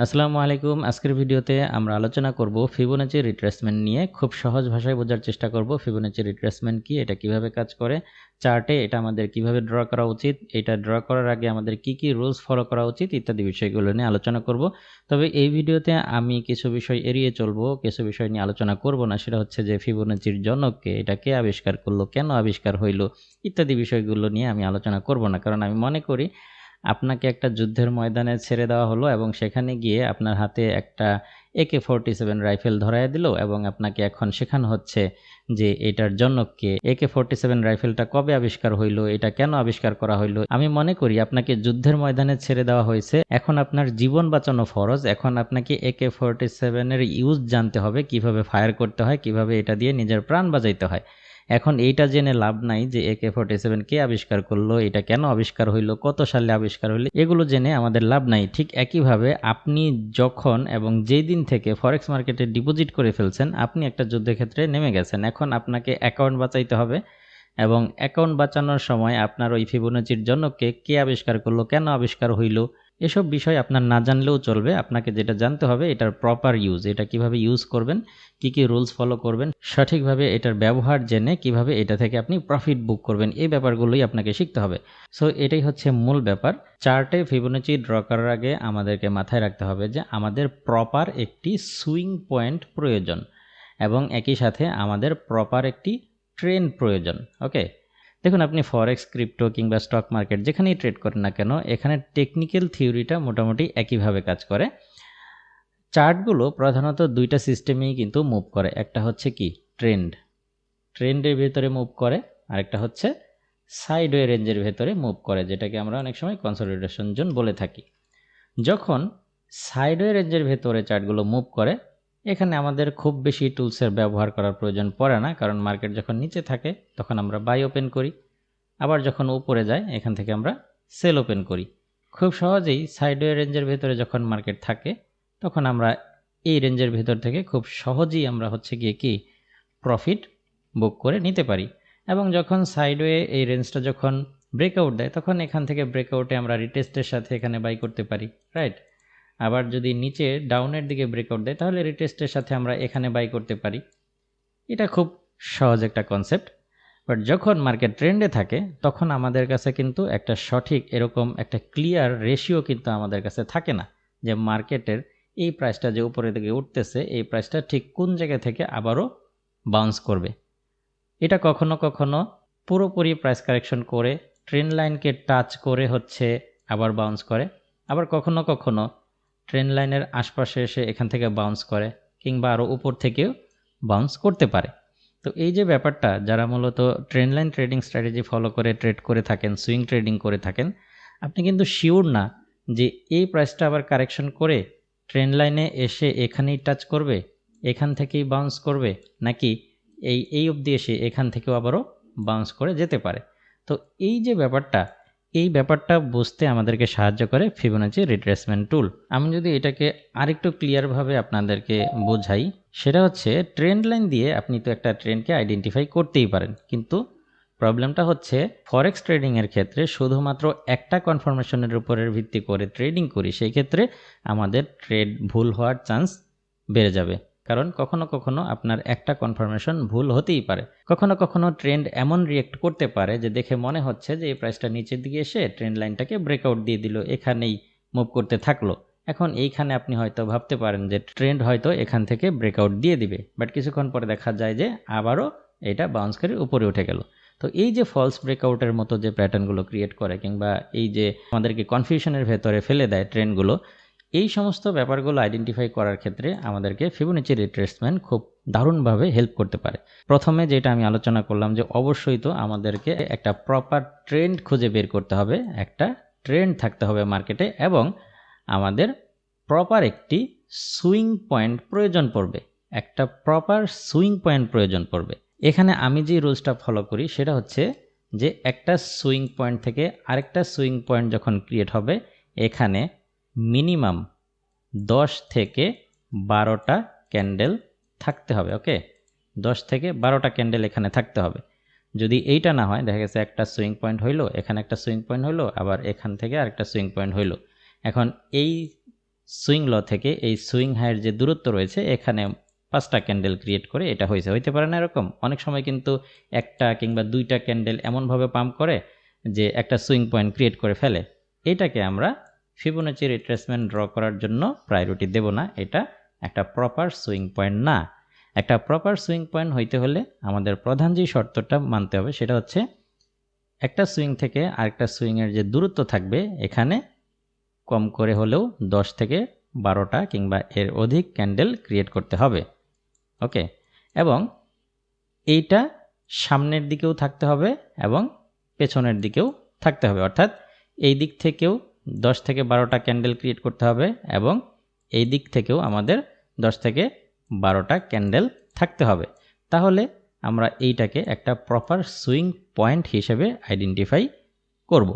আসসালামু আলাইকুম। আজকের ভিডিওতে আমরা আলোচনা করব ফিবোনাচি রিট্রেসমেন্ট নিয়ে। খুব সহজ ভাষায় বোঝার চেষ্টা করব ফিবোনাচি রিট্রেসমেন্ট কি, এটা কিভাবে কাজ করে, চার্টে এটা আমাদের কিভাবে ড্র করা উচিত, এটা ড্র করার আগে আমাদের কি কি রুলস ফলো করা উচিত ইত্যাদি বিষয়গুলো নিয়ে আলোচনা করব। তবে এই ভিডিওতে আমি কিছু বিষয় এড়িয়ে চলবো, কিছু বিষয় নিয়ে আলোচনা করব না। সেটা হচ্ছে যে ফিবোনাচির জনককে, এটা কে আবিষ্কার করলো, কেন আবিষ্কার হইলো ইত্যাদি বিষয়গুলো নিয়ে আমি আলোচনা করব না। কারণ আমি মনে করি আপনাকে একটা যুদ্ধের ময়দানে ছেড়ে দেওয়া হলো এবং সেখানে গিয়ে আপনার হাতে একটা AK-47 রাইফেল ধরায় দিল এবং আপনাকে এখন শেখানো হচ্ছে যে এটার জনক কে, AK-47 রাইফেলটা কবে আবিষ্কার হইলো, এটা কেন আবিষ্কার করা হইলো। আমি মনে করি আপনাকে যুদ্ধের ময়দানে ছেড়ে দেওয়া হয়েছে, এখন আপনার জীবন বাঁচানো ফরজ। এখন আপনাকে AK-47 এর ইউজ জানতে হবে, কিভাবে ফায়ার করতে হয়, কিভাবে এটা দিয়ে নিজের প্রাণ বাঁচাইতে হয়। এখন এইটা জেনে লাভ নাই যে AK-47 কে আবিষ্কার করলো, এটা কেন আবিষ্কার হইলো, কত সালে আবিষ্কার হইলো, এগুলো জেনে আমাদের লাভ নাই। ঠিক একইভাবে আপনি যখন এবং যেই দিন থেকে ফরেক্স মার্কেটে ডিপোজিট করে ফেলছেন, আপনি একটা যুদ্ধক্ষেত্রে নেমে গেছেন। এখন আপনাকে অ্যাকাউন্ট বাঁচাইতে হবে এবং অ্যাকাউন্ট বাঁচানোর সময় আপনার ওই ফিবোনাচির জনককে কে আবিষ্কার করলো, কেন আবিষ্কার হইলো, এসব বিষয় আপনার না জানলেও চলবে। আপনাকে যেটা জানতে হবে এটার প্রপার ইউজ, এটা কিভাবে ইউজ করবেন, কি কি রুলস ফলো করবেন, সঠিকভাবে এটার ব্যবহার জেনে কিভাবে এটা থেকে আপনি প্রফিট বুক করবেন, এই ব্যাপারগুলোই আপনাকে শিখতে হবে। সো এটাই হচ্ছে মূল ব্যাপার। চার্টে ফিবোনাচি ড্র করার আগে আমাদেরকে মাথায় রাখতে হবে যে আমাদের প্রপার একটি সুইং পয়েন্ট প্রয়োজন এবং একই সাথে আমাদের প্রপার একটি ট্রেন্ড প্রয়োজন। ওকে, দেখুন আপনি ফরেক্স, ক্রিপ্টো কিংবা স্টক মার্কেট যেখানেই ট্রেড করেন না কেন, এখানে টেকনিক্যাল থিওরিটা মোটামুটি একইভাবে কাজ করে। চার্টগুলো প্রধানত দুইটা সিস্টেমেই কিন্তু মুভ করে। একটা হচ্ছে কি ট্রেন্ডের ভেতরে মুভ করে, আরেকটা হচ্ছে সাইডওয়ে রেঞ্জের ভেতরে মুভ করে, যেটাকে আমরা অনেক সময় কনসলিডেশন জোন বলে থাকি। যখন সাইডওয়ে রেঞ্জের ভেতরে চার্টগুলো মুভ করে, এখানে আমাদের খুব বেশি টুলসের ব্যবহার করার প্রয়োজন পড়ে না, কারণ মার্কেট যখন নিচে থাকে তখন আমরা বাই ওপেন করি, আবার যখন উপরে যায় এখান থেকে আমরা সেল ওপেন করি। খুব সহজেই সাইডওয়ে রেঞ্জের ভেতরে যখন মার্কেট থাকে তখন আমরা এই রেঞ্জের ভেতর থেকে খুব সহজেই আমরা হচ্ছে গিয়ে কি প্রফিট বুক করে নিতে পারি। এবং যখন সাইডওয়ে এই রেঞ্জটা যখন ব্রেকআউট দেয় তখন এখান থেকে ব্রেকআউটে আমরা রিটেস্টের সাথে এখানে বাই করতে পারি, রাইট। আবার যদি নিচে ডাউনের দিকে ব্রেকআউট দেয় তাহলে রিটেস্টের সাথে আমরা এখানে বাই করতে পারি। এটা খুব সহজ একটা কনসেপ্ট। বাট যখন মার্কেট ট্রেন্ডে থাকে তখন আমাদের কাছে কিন্তু একটা সঠিক এরকম একটা ক্লিয়ার রেশিও কিন্তু আমাদের কাছে থাকে না, যে মার্কেটের এই প্রাইসটা যে উপরের দিকে উঠতেছে এই প্রাইসটা ঠিক কোন জায়গা থেকে আবারও বাউন্স করবে। এটা কখনো কখনো পুরোপুরি প্রাইস কারেকশন করে ট্রেন্ড লাইনকে টাচ করে হচ্ছে আবার বাউন্স করে, আবার কখনো কখনো ট্রেন্ড লাইনের আশপাশে এসে এখান থেকে বাউন্স করে, কিংবা আরও উপর থেকেও বাউন্স করতে পারে। তো এই যে ব্যাপারটা, যারা মূলত trend line trading strategy follow করে ট্রেড করে থাকেন, সুইং ট্রেডিং করে থাকেন, আপনি কিন্তু শিওর না যে এই প্রাইসটা আবার কারেকশন করে ট্রেন্ড লাইনে এসে এখানেই টাচ করবে, এখান থেকেই বাউন্স করবে, নাকি এই অবধি এসে এখান থেকেও আবারও বাউন্স করে যেতে পারে। তো এই যে ব্যাপারটা, এই ব্যাপারটা বুঝতে আমাদেরকে সাহায্য করে ফিবোনাচি রিট্রেসমেন্ট টুল। আমি যদি এটাকে আরেকটু ক্লিয়ারভাবে আপনাদেরকে বোঝাই, সেটা হচ্ছে ট্রেন্ড লাইন দিয়ে আপনি তো একটা ট্রেন্ডকে আইডেন্টিফাই করতেই পারেন, কিন্তু প্রবলেমটা হচ্ছে ফরেক্স ট্রেডিংয়ের ক্ষেত্রে শুধুমাত্র একটা কনফার্মেশনের উপরে ভিত্তি করে ট্রেডিং করি, সেই ক্ষেত্রে আমাদের ট্রেড ভুল হওয়ার চান্স বেড়ে যাবে। কারণ কখনো কখনো আপনার একটা কনফার্মেশন ভুল হতেই পারে, কখনো কখনো ট্রেন্ড এমন রিয়েক্ট করতে পারে যে দেখে মনে হচ্ছে যে এই প্রাইসটা নিচের দিকে এসে ট্রেন্ড লাইনটাকে ব্রেকআউট দিয়ে দিল, এখানেই মুভ করতে থাকলো। এখন এইখানে আপনি হয়তো ভাবতে পারেন যে ট্রেন্ড হয়তো এখান থেকে ব্রেকআউট দিয়ে দিবে, বাট কিছুক্ষণ পরে দেখা যায় যে আবারও এটা বাউন্স করে উপরে উঠে গেল। তো এই যে ফলস ব্রেকআউটের মতো যে প্যাটার্নগুলো ক্রিয়েট করে, কিংবা এই যে আমাদেরকে কনফিউশনের ভেতরে ফেলে দেয় ট্রেন্ডগুলো, এই সমস্ত ব্যাপারগুলো আইডেন্টিফাই করার ক্ষেত্রে আমাদেরকে ফিবোনাচি রিট্রেসমেন্ট খুব দারুণভাবে হেল্প করতে পারে। প্রথমে যেটা আমি আলোচনা করলাম যে অবশ্যই তো আমাদেরকে একটা প্রপার ট্রেন্ড খুঁজে বের করতে হবে, একটা ট্রেন্ড থাকতে হবে মার্কেটে, এবং আমাদের প্রপার একটি সুইং পয়েন্ট প্রয়োজন পড়বে, একটা প্রপার সুইং পয়েন্ট প্রয়োজন পড়বে। এখানে আমি যে রুলসটা ফলো করি সেটা হচ্ছে যে একটা সুইং পয়েন্ট থেকে আরেকটা সুইং পয়েন্ট যখন ক্রিয়েট হবে, এখানে মিনিমাম 10 থেকে 12টা ক্যান্ডেল থাকতে হবে। ওকে, 10 থেকে 12টা ক্যান্ডেল এখানে থাকতে হবে। যদি এইটা না হয়, দেখা গেছে একটা সুইং পয়েন্ট হইলো, এখানে একটা সুইং পয়েন্ট হইলো, আবার এখান থেকে আরেকটা সুইং পয়েন্ট হইলো, এখন এই সুইং ল থেকে এই সুইং হাইয়ের যে দূরত্ব রয়েছে এখানে 5টা ক্যান্ডেল ক্রিয়েট করে এটা হইতে পারে না এরকম। অনেক সময় কিন্তু একটা কিংবা 2টা ক্যান্ডেল এমনভাবে পাম্প করে যে একটা সুইং পয়েন্ট ক্রিয়েট করে ফেলে। এটাকে আমরা ফিবোনাচি রিট্রেসমেন্ট ড্র করার জন্য প্রায়োরিটি দেব না, এটা একটা প্রপার সুইং পয়েন্ট না। একটা প্রপার সুইং পয়েন্ট হইতে হলে আমাদের প্রধান যে শর্তটা মানতে হবে সেটা হচ্ছে একটা সুইং থেকে আরেকটা সুইংয়ের যে দূরত্ব থাকবে এখানে কম করে হলেও 10 থেকে 12টা কিংবা এর অধিক ক্যান্ডেল ক্রিয়েট করতে হবে। ওকে, এবং এইটা সামনের দিকেও থাকতে হবে এবং পেছনের দিকেও থাকতে হবে, অর্থাৎ এই দিক থেকেও 10 থেকে 12টা ক্যান্ডেল ক্রিয়েট করতে হবে এবং এই দিক থেকেও আমাদের 10 থেকে 12টা ক্যান্ডেল থাকতে হবে। তাহলে আমরা এইটাকে একটা প্রপার সুইং পয়েন্ট হিসেবে আইডেন্টিফাই করব।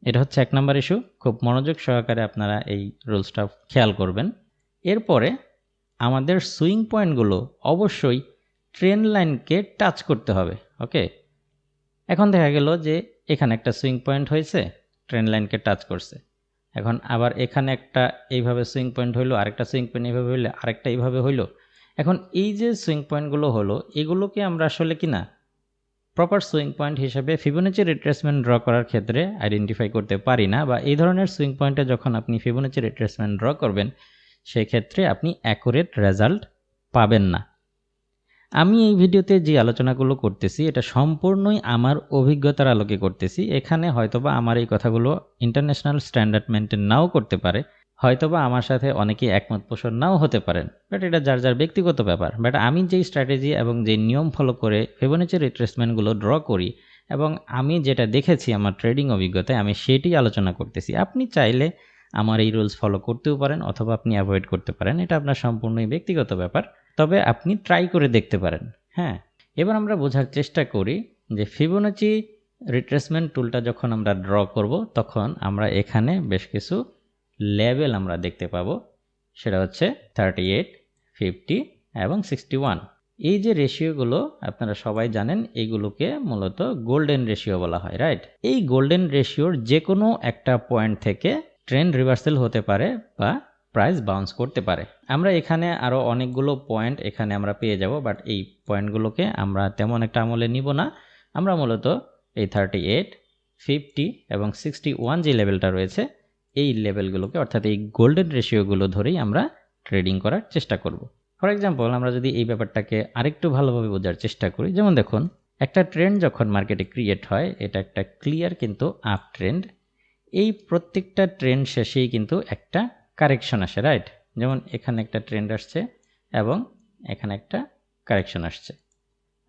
এটা হচ্ছে 1 নম্বর ইস্যু। খুব মনোযোগ সহকারে আপনারা এই রুলসটা খেয়াল করবেন। এরপরে আমাদের সুইং পয়েন্টগুলো অবশ্যই ট্রেন্ড লাইনকে টাচ করতে হবে। ওকে, এখন দেখা গেল যে এখানে একটা সুইং পয়েন্ট হয়েছে, ট্রেন্ড লাইনকে টাচ করছে। এখন আবার এখানে একটা এইভাবে সুইং পয়েন্ট হইলো, আরেকটা সুইং পয়েন্ট এইভাবে হইলো, আরেকটা এইভাবে হইলো। এখন এই যে সুইং পয়েন্টগুলো হলো এগুলোকে আমরা আসলে কিনা প্রপার সুইং পয়েন্ট হিসেবে ফিবোনাচি রিট্রেসমেন্ট ড্র করার ক্ষেত্রে আইডেন্টিফাই করতে পারি না, বা এই ধরনের সুইং পয়েন্টে যখন আপনি ফিবোনাচি রিট্রেসমেন্ট ড্র করবেন সেই ক্ষেত্রে আপনি অ্যাকুরেট রেজাল্ট পাবেন না। আমি এই ভিডিওতে যে আলোচনাগুলো করতেছি এটা সম্পূর্ণই আমার অভিজ্ঞতার আলোকে করতেছি। এখানে হয়তোবা আমার এই কথাগুলো ইন্টারন্যাশনাল স্ট্যান্ডার্ড মেনটেন নাও করতে পারে, হয়তোবা আমার সাথে অনেকেই একমত পোষণ নাও হতে পারেন, বাট এটা যার যার ব্যক্তিগত ব্যাপার। বাট আমি যেই স্ট্র্যাটেজি এবং যে নিয়ম ফলো করে ফিবোনাচি রিট্রেসমেন্টগুলো ড্র করি এবং আমি যেটা দেখেছি আমার ট্রেডিং অভিজ্ঞতায়, আমি সেটাই আলোচনা করতেছি। আপনি চাইলে আমার এই রুলস ফলো করতেও পারেন অথবা আপনি অ্যাভয়েড করতে পারেন, এটা আপনার সম্পূর্ণই ব্যক্তিগত ব্যাপার, তবে আপনি ট্রাই করে দেখতে পারেন। হ্যাঁ, এবার আমরা বোঝার চেষ্টা করি যে ফিবোনাচি রিট্রেসমেন্ট টুলটা যখন আমরা ড্র করব তখন আমরা এখানে বেশ কিছু লেভেল আমরা দেখতে পাবো, সেটা হচ্ছে 38, 50 এবং 61। এই যে রেশিওগুলো আপনারা সবাই জানেন, এইগুলোকে মূলত গোল্ডেন রেশিও বলা হয়, রাইট? এই গোল্ডেন রেশিওর যে কোনো একটা পয়েন্ট থেকে ট্রেন্ড রিভার্সাল হতে পারে বা প্রাইস বাউন্স করতে পারে। আমরা এখানে আরও অনেকগুলো পয়েন্ট এখানে আমরা পেয়ে যাব, বাট এই পয়েন্টগুলোকে আমরা তেমন একটা আমলে নিব না। আমরা মূলত এই 38, 50 এবং 61 যে লেভেলটা রয়েছে এই লেভেলগুলোকে, অর্থাৎ এই গোল্ডেন রেশিওগুলো ধরেই আমরা ট্রেডিং করার চেষ্টা করব। ফর এক্সাম্পল, আমরা যদি এই ব্যাপারটাকে আরেকটু ভালোভাবে বোঝার চেষ্টা করি, যেমন দেখুন একটা ট্রেন্ড যখন মার্কেটে ক্রিয়েট হয় এটা একটা ক্লিয়ার কিন্তু আপ ট্রেন্ড। এই প্রত্যেকটা ট্রেন্ড শেষেই কিন্তু একটা কারেকশন আসে, রাইট? যেমন এখানে একটা ট্রেন্ড আসছে এবং এখানে একটা কারেকশন আসছে,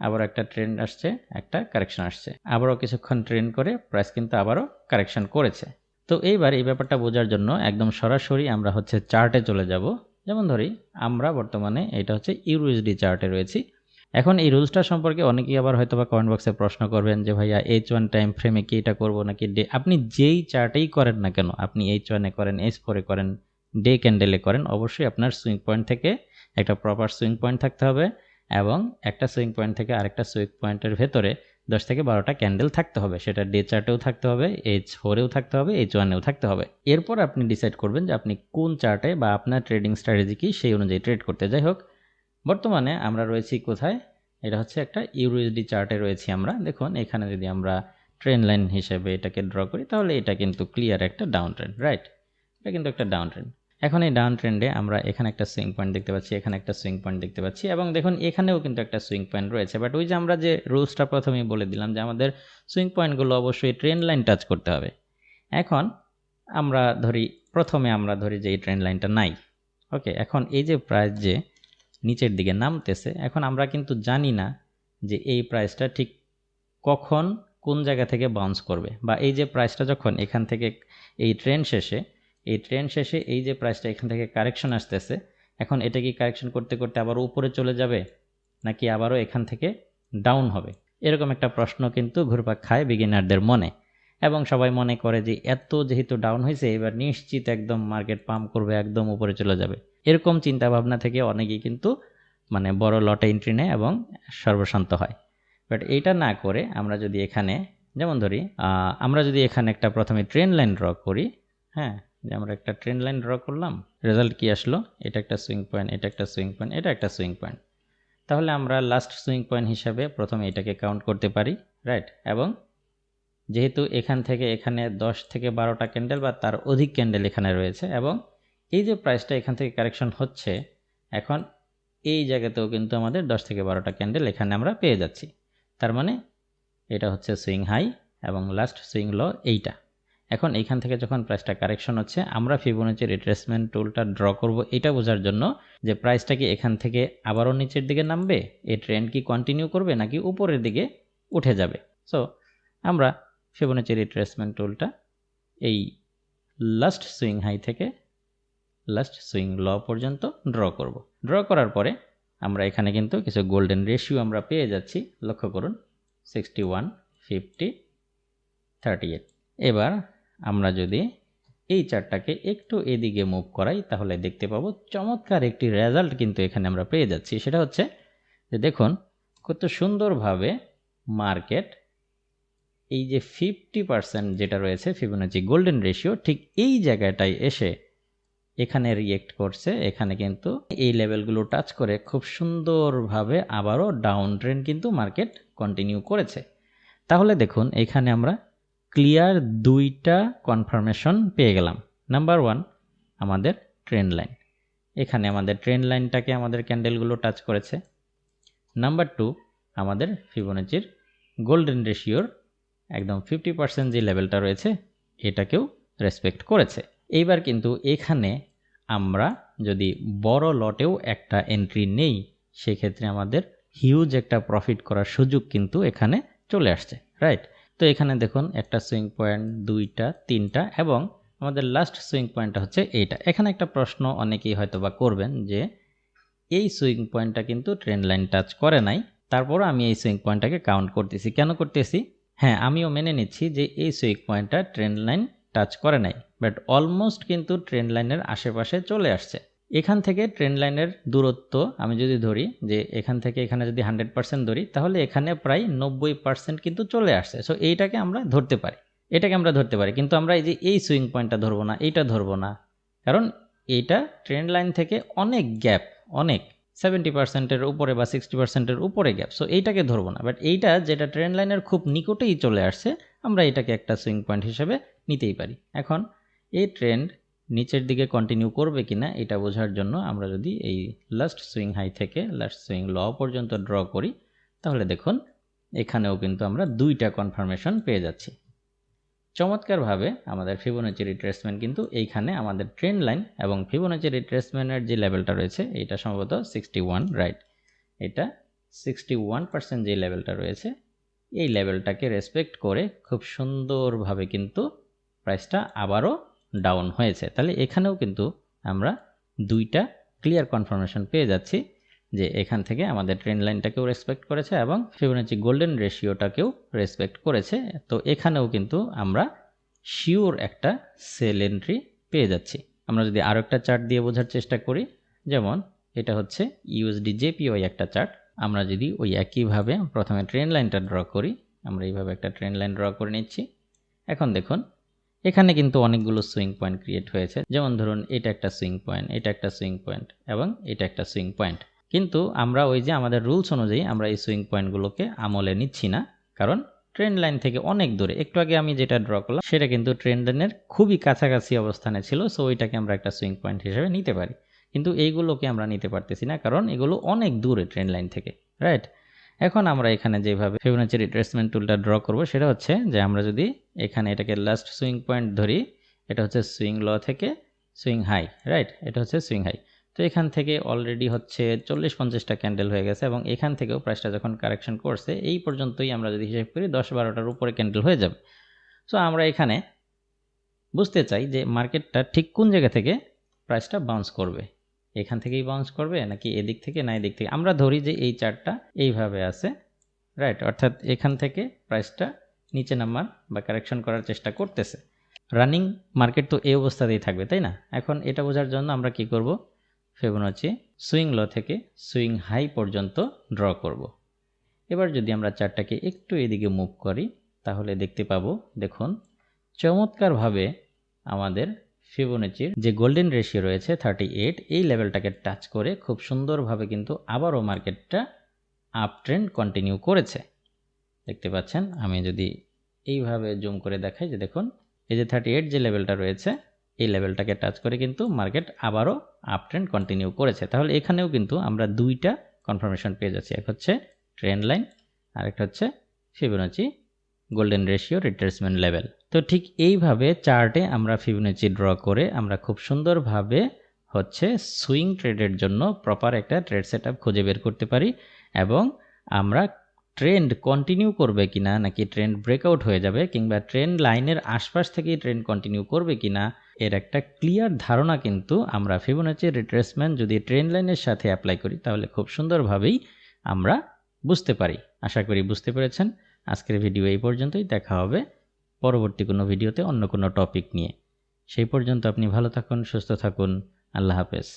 আবারও একটা ট্রেন্ড আসছে, একটা কারেকশন আসছে, আবারও কিছুক্ষণ ট্রেন্ড করে প্রাইস কিন্তু আবারও কারেকশন করেছে। তো এইবার এই ব্যাপারটা বোঝার জন্য একদম সরাসরি আমরা হচ্ছে চার্টে চলে যাব। যেমন ধরি আমরা বর্তমানে এটা হচ্ছে ইউএসডি চার্টে রয়েছি। এখন এই রুলসটা সম্পর্কে অনেকেই আবার হয়তো বা কমেন্ট বক্সে প্রশ্ন করবেন যে ভাইয়া H1 টাইম ফ্রেমে কি এটা করবো নাকি ডে? আপনি যেই চার্টেই করেন না কেন, আপনি H1-এ করেন, H4-এ করেন, ডে ক্যান্ডেলে করেন, অবশ্যই আপনার সুইং পয়েন্ট থেকে একটা প্রপার সুইং পয়েন্ট থাকতে হবে এবং একটা সুইং পয়েন্ট থেকে আরেকটা সুইং পয়েন্টের ভেতরে 10 থেকে 12টা ক্যান্ডেল থাকতে হবে। সেটা ডে চার্টেও থাকতে হবে, H4-এও থাকতে হবে, H1-এও থাকতে হবে। এরপর আপনি ডিসাইড করবেন যে আপনি কোন চার্টে বা আপনার ট্রেডিং স্ট্র্যাটেজি কি সেই অনুযায়ী ট্রেড করতে। যাই হোক, বর্তমানে আমরা রয়েছি কোথায়? এটা হচ্ছে একটা ইউএসডি চার্টে রয়েছি আমরা। দেখুন এখানে যদি আমরা ট্রেন্ড লাইন হিসেবে এটাকে ড্র করি তাহলে এটা কিন্তু ক্লিয়ার একটা ডাউন ট্রেন্ড, রাইট? এটা কিন্তু একটা ডাউন ট্রেন্ড। এখন এই ডাউন ট্রেন্ডে আমরা এখানে একটা সুইং পয়েন্ট দেখতে পাচ্ছি, এখানে একটা সুইং পয়েন্ট দেখতে পাচ্ছি এবং দেখুন এখানেও কিন্তু একটা সুইং পয়েন্ট রয়েছে। বাট ওই যে আমরা যে রুলসটা প্রথমেই বলে দিলাম যে আমাদের সুইং পয়েন্টগুলো অবশ্যই ট্রেন্ড লাইন টাচ করতে হবে। এখন আমরা প্রথমে আমরা ধরি যে এই ট্রেন্ড লাইনটা নাই। ওকে, এখন এই যে প্রাইস যে নিচের দিকে নামতেছে, এখন আমরা কিন্তু জানি না যে এই প্রাইসটা ঠিক কখন কোন জায়গা থেকে বাউন্স করবে, বা এই যে প্রাইসটা যখন এখান থেকে এই ট্রেন্ড শেষে এই যে প্রাইসটা এখান থেকে কারেকশন আসতেছে, এখন এটা কি কারেকশন করতে করতে আবার উপরে চলে যাবে নাকি আবারও এখান থেকে ডাউন হবে? এরকম একটা প্রশ্ন কিন্তু ঘুরপাক খায় বিগিনারদের মনে, এবং সবাই মনে করে যে এত যেহেতু ডাউন হয়েছে এবার নিশ্চিত একদম মার্কেট পাম্প করবে, একদম উপরে চলে যাবে। এরকম চিন্তা ভাবনা থেকে অনেকেই কিন্তু মানে বড় লটে এন্ট্রি নেয় এবং সর্বশান্ত হয়। বাট এইটা না করে আমরা যদি এখানে যেমন ধরি আমরা যদি এখানে একটা প্রথমে ট্রেন্ড লাইন ড্র করি, হ্যাঁ, যে আমরা একটা ট্রেন্ড লাইন ড্র করলাম, রেজাল্ট কি আসলো, এটা একটা সুইং পয়েন্ট, এটা একটা সুইং পয়েন্ট, এটা একটা সুইং পয়েন্ট। তাহলে আমরা লাস্ট সুইং পয়েন্ট হিসাবে প্রথমে এটাকে কাউন্ট করতে পারি, রাইট। এবং যেহেতু এখান থেকে এখানে 10 থেকে 12টা ক্যান্ডেল বা তার অধিক ক্যান্ডেল এখানে রয়েছে, এবং এই যে প্রাইসটা এখান থেকে কারেকশন হচ্ছে, এখন এই জায়গাতেও কিন্তু আমাদের 10 থেকে 12টা ক্যান্ডেল এখানে আমরা পেয়ে যাচ্ছি। তার মানে এটা হচ্ছে সুইং হাই এবং লাস্ট সুইং লো এইটা। এখন এইখান থেকে যখন প্রাইসটা কারেকশন হচ্ছে, আমরা ফিবোনাচি রিট্রেসমেন্ট টুলটা ড্র করব এটা বোঝার জন্য যে প্রাইসটা কি এখান থেকে আবারও নিচের দিকে নামবে, এই ট্রেন্ড কি কন্টিনিউ করবে নাকি উপরের দিকে উঠে যাবে। সো আমরা ফিবোনাচি রিট্রেসমেন্ট টুলটা এই লাস্ট সুইং হাই থেকে লাস্ট সুইং লো পর্যন্ত ড্র করব। ড্র করার পরে আমরা এখানে কিন্তু কিছু গোল্ডেন রেশিও আমরা পেয়ে যাচ্ছি, লক্ষ্য করুন 61, 50, 38। এবার আমরা যদি এই চার্টটাকে একটু এদিকে মুভ করাই তাহলে দেখতে পাবো চমৎকার একটি রেজাল্ট কিন্তু এখানে আমরা পেয়ে যাচ্ছি। সেটা হচ্ছে যে দেখুন কত সুন্দরভাবে মার্কেট এই যে 50% যেটা রয়েছে ফিবোনাচি গোল্ডেন রেশিও, ঠিক এই জায়গাটায় এসে এখানে রিয়েক্ট করছে। এখানে কিন্তু এই লেভেলগুলো টাচ করে খুব সুন্দরভাবে আবারও ডাউন ট্রেন্ড কিন্তু মার্কেট কন্টিনিউ করেছে। তাহলে দেখুন এখানে আমরা ক্লিয়ার দুইটা কনফার্মেশন পেয়ে গেলাম। নাম্বার 1 আমাদের ট্রেন্ড লাইন, এখানে আমাদের ট্রেন্ড লাইনটাকে আমাদের ক্যান্ডেলগুলো টাচ করেছে। নাম্বার 2 আমাদের ফিবোনাচির গোল্ডেন রেশিওর একদম 50% যে লেভেলটা রয়েছে এটাকেও রেসপেক্ট করেছে। এইবার কিন্তু এখানে আমরা যদি বড় লটেও একটা এন্ট্রি নেই, সেক্ষেত্রে আমাদের হিউজ একটা প্রফিট করার সুযোগ কিন্তু এখানে চলে আসছে, রাইট। তো এখানে দেখুন একটা সুইং পয়েন্ট, দুইটা, তিনটা, এবং আমাদের লাস্ট সুইং পয়েন্টটা হচ্ছে এইটা। এখানে একটা প্রশ্ন অনেকেই হয়তো বা করবেন যে এই সুইং পয়েন্টটা কিন্তু ট্রেন্ড লাইন টাচ করে নাই, তারপরও আমি এই সুইং পয়েন্টটাকে কাউন্ট করতেছি। কেন করতেছি? হ্যাঁ, আমিও মেনে নিচ্ছি যে এই সুইং পয়েন্টটা ট্রেন্ড লাইন টাচ করে নাই, বাট অলমোস্ট কিন্তু ট্রেন্ড লাইনের আশেপাশে চলে আসছে। এখান থেকে ট্রেন্ড লাইনের দূরত্ব আমি যদি ধরি যে এখান থেকে এখানে যদি 100% ধরি, তাহলে এখানে প্রায় 90% কিন্তু চলে আসছে। সো এইটাকে আমরা ধরতে পারি, এটাকে আমরা ধরতে পারি। কিন্তু আমরা এই যে এই সুইং পয়েন্টটা ধরবো না, এইটা ধরবো না, কারণ এইটা ট্রেন্ড লাইন থেকে অনেক গ্যাপ, অনেক 70%-এর উপরে বা 60%-এর উপরে গ্যাপ। সো এইটাকে ধরবো না, বাট এইটা যেটা ট্রেন্ড লাইনের খুব নিকটেই চলে আসছে, আমরা এটাকে একটা সুইং পয়েন্ট হিসেবে নিতেই পারি। এখন এই ট্রেন্ড নিচের দিকে কন্টিনিউ করবে কিনা এটা বোঝার জন্য আমরা যদি এই লাস্ট সুইং হাই থেকে লাস্ট সুইং লো পর্যন্ত ড্র করি, তাহলে দেখুন এখানেও কিন্তু আমরা দুইটা কনফার্মেশন পেয়ে যাচ্ছি। চমৎকারভাবে আমাদের ফিবোনাচি রিট্রেসমেন্ট কিন্তু এইখানে আমাদের ট্রেন্ড লাইন এবং ফিবোনাচি রিট্রেসমেন্টের যে লেভেলটা রয়েছে এটা সম্ভবত 61, রাইট। এটা 61% যে লেভেলটা রয়েছে এই লেভেলটাকে রেসপেক্ট করে খুব সুন্দরভাবে কিন্তু প্রাইসটা আবারও ডাউন হয়েছে। তাহলে এখানেও কিন্তু আমরা দুইটা ক্লিয়ার কনফার্মেশন পেয়ে যাচ্ছি যে এখান থেকে আমাদের ট্রেন্ড লাইনটাকেও রেসপেক্ট করেছে এবং ফিবোনাচি গোল্ডেন রেশিওটাকেও রেসপেক্ট করেছে। তো এখানেও কিন্তু আমরা শিওর একটা সেল এন্ট্রি পেয়ে যাচ্ছি। আমরা যদি আরও একটা চার্ট দিয়ে বোঝার চেষ্টা করি, যেমন এটা হচ্ছে ইউএসডি জেপিওয়াই একটা চার্ট। আমরা যদি ওই একইভাবে প্রথমে ট্রেন্ড লাইনটা ড্র করি, আমরা এইভাবে একটা ট্রেন্ড লাইন ড্র করে নিচ্ছি। এখন দেখুন এখানে কিন্তু অনেকগুলো সুইং পয়েন্ট ক্রিয়েট হয়েছে। যেমন ধরুন এটা একটা সুইং পয়েন্ট, এটা একটা সুইং পয়েন্ট এবং এটা একটা সুইং পয়েন্ট। কিন্তু আমরা ওই যে আমাদের রুলস অনুযায়ী আমরা এই সুইং পয়েন্টগুলোকে আমলে নিচ্ছি না, কারণ ট্রেন্ড লাইন থেকে অনেক দূরে। একটু আগে আমি যেটা ড্র করলাম সেটা কিন্তু ট্রেন্ড লাইনের খুবই কাছাকাছি অবস্থানে ছিল, সো ওইটাকে আমরা একটা সুইং পয়েন্ট হিসেবে নিতে পারি। কিন্তু এইগুলোকে আমরা নিতে পারতেছি না, কারণ এগুলো অনেক দূরে ট্রেন্ড লাইন থেকে, রাইট। এখন আমরা এখানে যেভাবে ফিবোনাচি রিট্রেসমেন্ট টুলটা ড্র করব সেটা হচ্ছে যে আমরা যদি এখানে এটাকে লাস্ট সুইং পয়েন্ট ধরি, এটা হচ্ছে সুইং লো থেকে সুইং হাই, রাইট। এটা হচ্ছে সুইং হাই। তো এখান থেকে অলরেডি হচ্ছে 40-50টা ক্যান্ডেল হয়ে গেছে এবং এখান থেকেও প্রাইসটা যখন কারেকশন করছে এই পর্যন্তই আমরা যদি হিসেব করি 10-12টার উপরে ক্যান্ডেল হয়ে যাবে। সো আমরা এখানে বুঝতে চাই যে মার্কেটটা ঠিক কোন জায়গা থেকে প্রাইসটা বাউন্স করবে, এখান থেকেই বাউন্স করবে নাকি এদিক থেকে, না এদিক থেকে। আমরা ধরি যে এই চার্টটা এইভাবে আছে, রাইট, অর্থাৎ এখান থেকে প্রাইসটা নিচে নামার বা কারেকশন করার চেষ্টা করতেছে। রানিং মার্কেট তো এই অবস্থাতেই থাকবে, তাই না? এখন এটা বোঝার জন্য আমরা কি করব, ফিবোনাচি সুইং লো থেকে সুইং হাই পর্যন্ত ড্র করব। এবার যদি আমরা চার্টটাকে একটু এদিকে মুভ করি তাহলে দেখতে পাবো, দেখুন চমৎকারভাবে আমাদের ফিবোনাচির যে গোল্ডেন রেশিও রয়েছে 38, এই লেভেলটাকে টাচ করে খুব সুন্দরভাবে কিন্তু আবারও মার্কেটটা আপ ট্রেন্ড কন্টিনিউ করেছে। দেখতে পাচ্ছেন, আমি যদি এইভাবে জুম করে দেখাই যে দেখুন এই যে 38 যে লেভেলটা রয়েছে এই লেভেলটাকে টাচ করে কিন্তু মার্কেট আবারও আপ ট্রেন্ড কন্টিনিউ করেছে। তাহলে এখানেও কিন্তু আমরা দুইটা কনফার্মেশন পেয়ে যাচ্ছি, এক হচ্ছে ট্রেন্ড লাইন আর একটা হচ্ছে Fibonacci golden ratio retracement level. তো ঠিক এইভাবে চার্টে আমরা ফিবোনাচি ড্র করে আমরা খুব সুন্দরভাবে হচ্ছে সুইং ট্রেডের জন্য প্রপার একটা ট্রেড সেটআপ খুঁজে বের করতে পারি এবং আমরা ট্রেন্ড কন্টিনিউ করবে কিনা নাকি ট্রেন্ড ব্রেকআউট হয়ে যাবে কিংবা ট্রেন্ড লাইনের আশপাশ থেকেই ট্রেন্ড কন্টিনিউ করবে কিনা এর একটা ক্লিয়ার ধারণা কিন্তু আমরা ফিবোনাচি রিট্রেসমেন্ট যদি ট্রেন্ড লাইনের সাথে অ্যাপ্লাই করি তাহলে খুব সুন্দরভাবেই আমরা বুঝতে পারি। আশা করি বুঝতে পেরেছেন। আজকের ভিডিও এই পর্যন্তই, দেখা হবে পরবর্তী কোনো ভিডিওতে অন্য কোনো টপিক নিয়ে। সেই পর্যন্ত আপনি ভালো থাকুন, সুস্থ থাকুন। আল্লাহ হাফেজ।